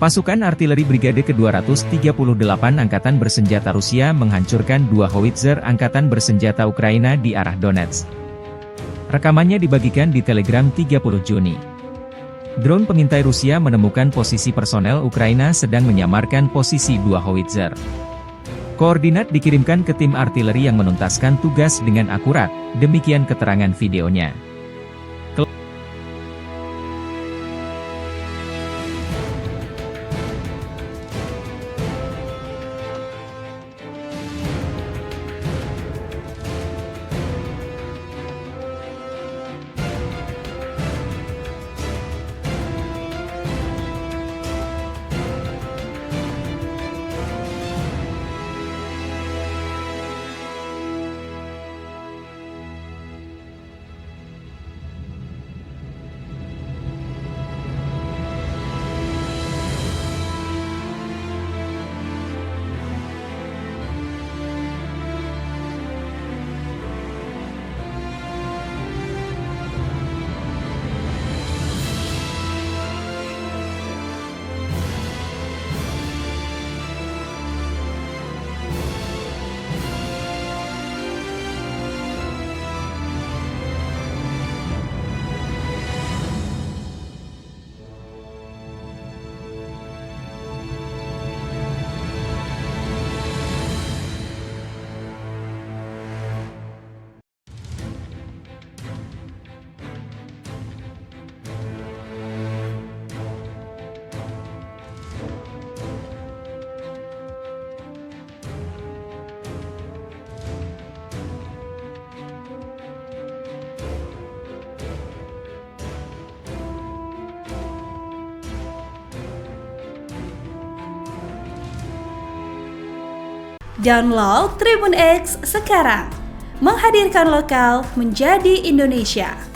Pasukan artileri Brigade ke-238 Angkatan Bersenjata Rusia menghancurkan 2 howitzer Angkatan Bersenjata Ukraina di arah Donetsk. Rekamannya dibagikan di Telegram 30 Juni. Drone pengintai Rusia menemukan posisi personel Ukraina sedang menyamarkan posisi 2 howitzer. Koordinat dikirimkan ke tim artileri yang menuntaskan tugas dengan akurat, demikian keterangan videonya. Download Tribun X sekarang, menghadirkan lokal menjadi Indonesia.